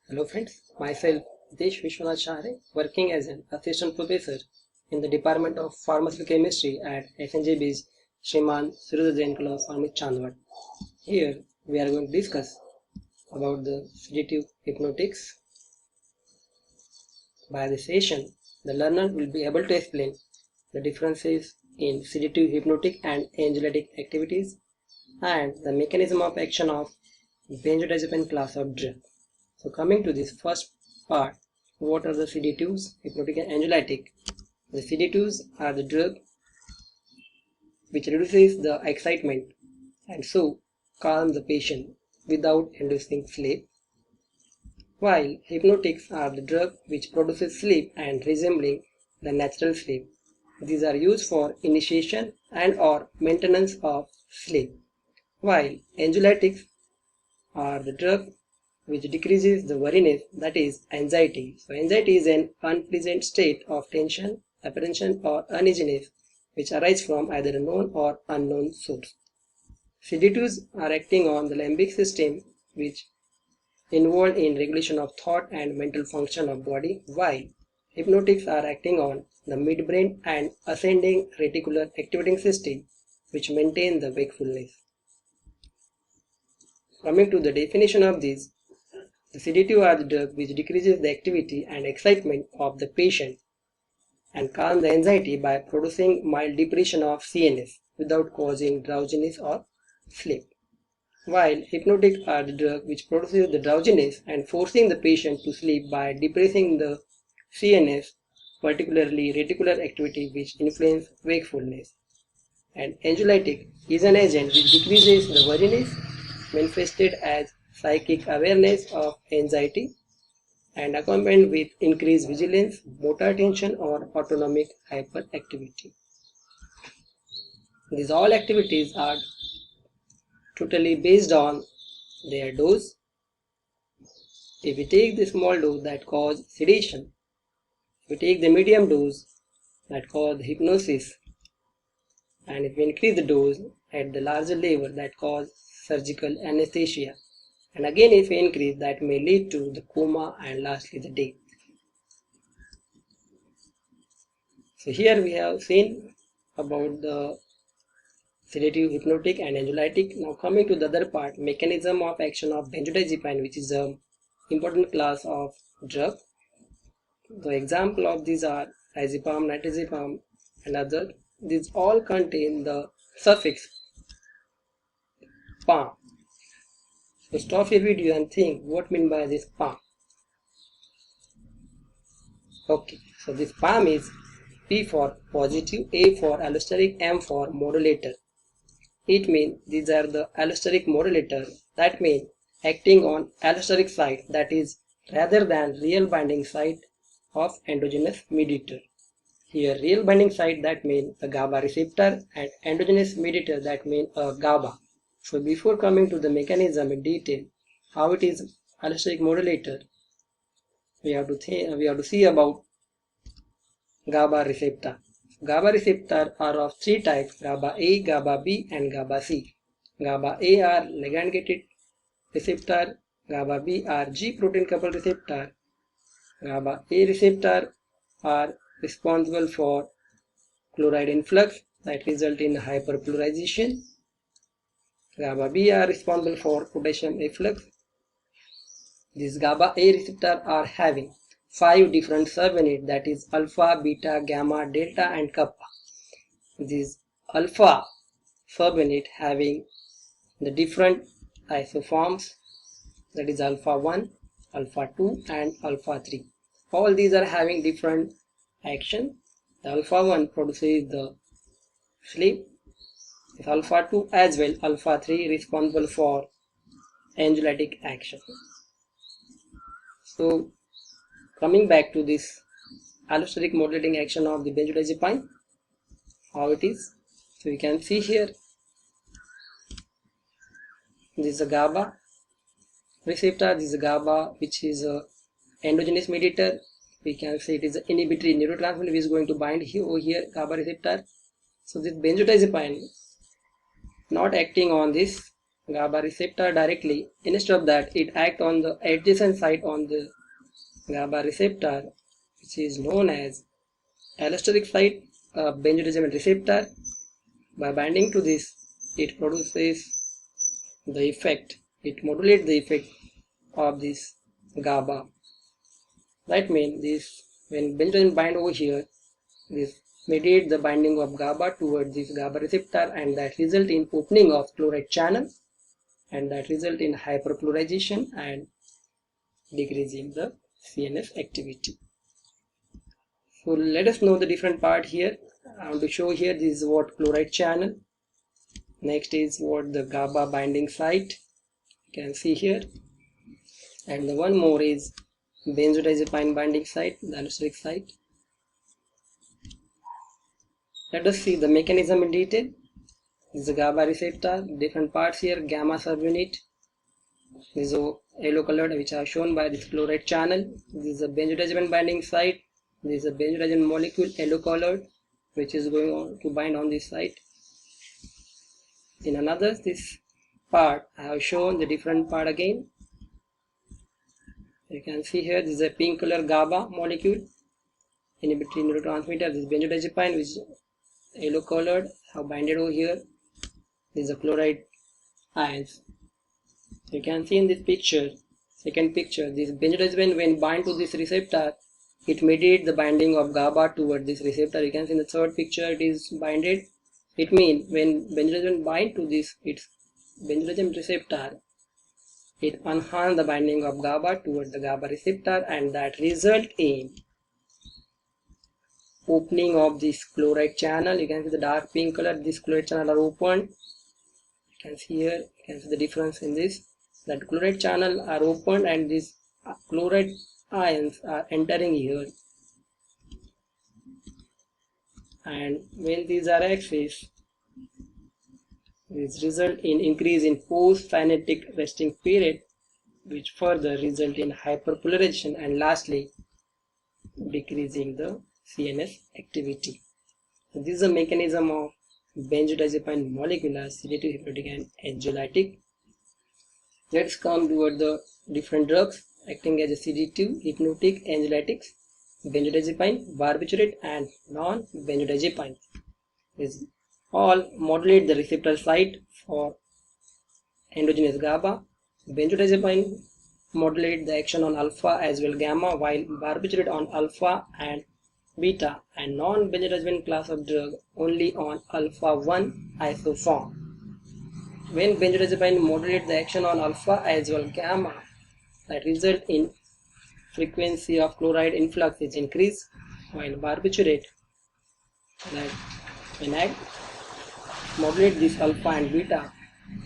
Hello friends, myself Desh Vishwanacharya, working as an assistant professor in the Department of Pharmaceutical Chemistry at SNJB's Shriman Surya Jain College Pharmacy Chandwad. Here we are going to discuss about the sedative hypnotics. By this session, the learner will be able to explain the differences in sedative hypnotic and anxiolytic activities and the mechanism of action of benzodiazepine class of drug. So coming to this first part, what are the sedatives, hypnotic and anxiolytic? The sedatives are the drug which reduces the excitement and so calm the patient without inducing sleep, while hypnotics are the drug which produces sleep and resembling the natural sleep. These are used for initiation and or maintenance of sleep, while anxiolytics are the drug which decreases the worriness, that is anxiety. So anxiety is an unpleasant state of tension, apprehension or uneasiness which arises from either a known or unknown source. Sedatives are acting on the limbic system which involved in regulation of thought and mental function of body, while hypnotics are acting on the midbrain and ascending reticular activating system which maintain the wakefulness. Coming to the definition of these, the sedative are the drug which decreases the activity and excitement of the patient and calms the anxiety by producing mild depression of CNS without causing drowsiness or sleep. While hypnotic are the drug which produces the drowsiness and forcing the patient to sleep by depressing the CNS, particularly reticular activity which influence wakefulness. And anxiolytic is an agent which decreases the worriness manifested as psychic awareness of anxiety and accompanied with increased vigilance, motor attention or autonomic hyperactivity. These all activities are totally based on their dose. If we take the small dose that cause sedation, if we take the medium dose that cause hypnosis, and if we increase the dose at the larger level that cause surgical anesthesia, and again if we increase that may lead to the coma and lastly the death. So here we have seen about the sedative, hypnotic and anxiolytic. Now coming to the other part, mechanism of action of benzodiazepine, which is an important class of drug. The example of these are diazepam, nitrazepam and other. These all contain the suffix "pam". So stop your video and think what mean by this PAM. Okay, so this PAM is P for positive, A for allosteric, M for modulator. It means these are the allosteric modulator, that means acting on allosteric site, that is rather than real binding site of endogenous mediator. Here real binding site, that means the GABA receptor, and endogenous mediator, that means GABA. So before coming to the mechanism in detail, how it is allosteric modulator, we have to see about GABA receptor. GABA receptor are of three types: GABA A, GABA B and GABA C. GABA A are ligand gated receptor, GABA B are G protein coupled receptor. GABA A receptor are responsible for chloride influx that result in hyperpolarization. GABA B are responsible for potassium efflux. These GABA A receptors are having 5 different subunits, that is alpha, beta, gamma, delta and kappa. These alpha subunit having the different isoforms, that is alpha 1, alpha 2 and alpha 3. All these are having different action. The alpha 1 produces the sleep. With alpha 2 as well, alpha 3 responsible for anxiolytic action. So coming back to this allosteric modulating action of the benzodiazepine, how it is. So you can see here, this is a GABA receptor, this is a GABA which is a endogenous mediator. We can say it is an inhibitory neurotransmitter which is going to bind here GABA receptor. So this benzodiazepine not acting on this GABA receptor directly. Instead of that, it acts on the adjacent site on the GABA receptor, which is known as allosteric site of benzodiazepine receptor. By binding to this, it produces the effect. It modulates the effect of this GABA. That means this, when benzodiazepine bind over here, this mediate the binding of GABA towards this GABA receptor, and that result in opening of chloride channel, and that result in hyperpolarization and decreasing the CNS activity. So let us know the different part here. I want to show here this is what chloride channel. Next is what the GABA binding site. You can see here. And the one more is benzodiazepine binding site, the allosteric site. Let us see the mechanism in detail. This is the GABA receptor, different parts here, gamma subunit. This is yellow colored, which are shown by this chloride channel. This is a benzodiazepine binding site. This is a benzodiazepine molecule, yellow colored, which is going on to bind on this site. In another this part, I have shown the different part again. You can see here, this is a pink color GABA molecule. In between neurotransmitter, this benzodiazepine, which is yellow colored, have binded over here. This is a chloride ions. You can see in this picture, second picture, this benzodiazepine when bind to this receptor, it mediates the binding of GABA toward this receptor. You can see in the third picture, it is binded. It means when benzodiazepine bind to this, its benzodiazepine receptor, it enhances the binding of GABA toward the GABA receptor, and that result in opening of this chloride channel. You can see the dark pink color, this chloride channel are opened. You can see here, you can see the difference in this, that chloride channel are opened and these chloride ions are entering here, and when these are accessed, this result in increase in post-synaptic resting period, which further result in hyperpolarization, and lastly decreasing the CNS activity. So this is a mechanism of benzodiazepine molecular sedative, hypnotic and anxiolytic. Let's come toward the different drugs acting as a sedative, hypnotic, anxiolytics, benzodiazepine, barbiturate and non-benzodiazepine. These all modulate the receptor site for endogenous GABA. Benzodiazepine modulate the action on alpha as well gamma, while barbiturate on alpha and beta, and non-benzodiazepine class of drug only on alpha 1 isoform. When benzodiazepine modulate the action on alpha as well gamma, that result in frequency of chloride influx is increased, while barbiturate that when modulate this alpha and beta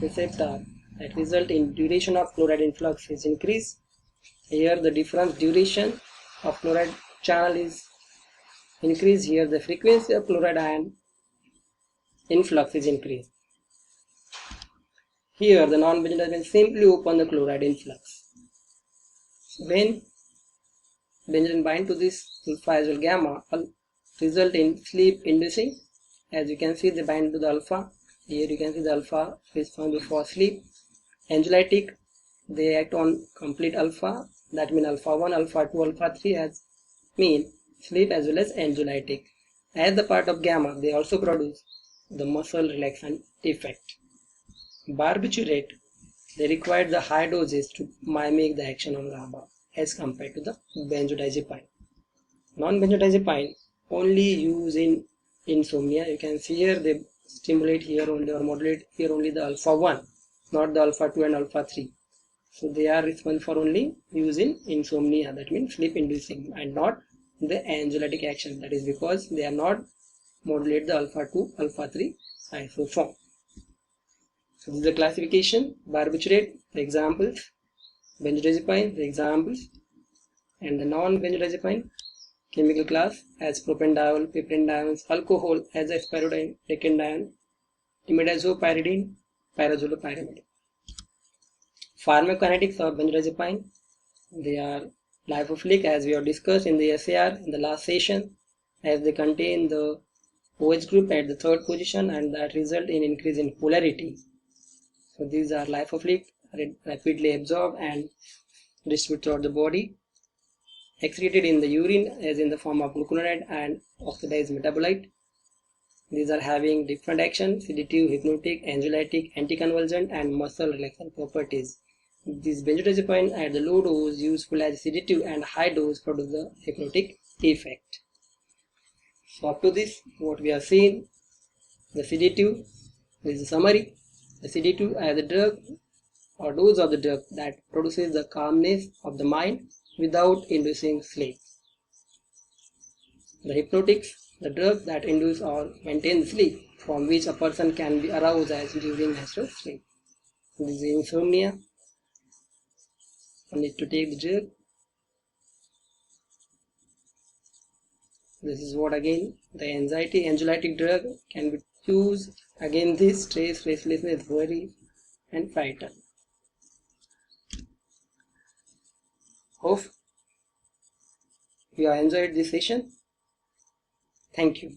receptor, that result in duration of chloride influx is increased. Here the difference duration of chloride channel is increased. Here the frequency of chloride ion influx is increased. Here the non-benzodiazepine simply open the chloride influx. When benzodiazepine bind to this alpha as well gamma, result in sleep inducing. As you can see, they bind to the alpha. Here you can see the alpha is found before sleep. Anxiolytic, they act on complete alpha. That means alpha 1, alpha 2, alpha 3 as mean sleep as well as anxiolytic. As the part of gamma, they also produce the muscle relaxant effect. Barbiturate, they require the high doses to mimic the action on GABA as compared to the benzodiazepine. Non-benzodiazepine only used in insomnia. You can see here they stimulate here only or modulate here only the alpha 1, not the alpha 2 and alpha 3. So they are responsible for only use in insomnia, that means sleep inducing, and not the anxiolytic action. That is because they are not modulate the alpha 2, alpha 3 isoform. So this is the classification. Barbiturate, the examples. Benzodiazepine, the examples. And the non-benzodiazepine chemical class as propanediol, piperindiol, alcohol as aspirodine, decandiol, imidazopyridine, pyrazolopyrimide. Pharmacokinetics of benzodiazepine, they are lipophilic as we have discussed in the SAR in the last session, as they contain the OH group at the third position, and that result in increase in polarity. So these are lipophilic, rapidly absorbed and distributed throughout the body, excreted in the urine as in the form of glucuronide and oxidized metabolite. These are having different action: sedative, hypnotic, anxiolytic, anticonvulsant and muscle relaxant properties. These benzodiazepines at the low dose useful as sedative and high dose produce the hypnotic effect. So up to this, what we have seen, the sedative, this is a summary. The sedative as a drug or dose of the drug that produces the calmness of the mind without inducing sleep. The hypnotics, the drug that induce or maintain sleep, from which a person can be aroused as during natural sleep. This is insomnia. You need to take the drug. This is what again, the anxiolytic drug can be used against this stress, restlessness, worry and frighten. Hope you have enjoyed this session. Thank you.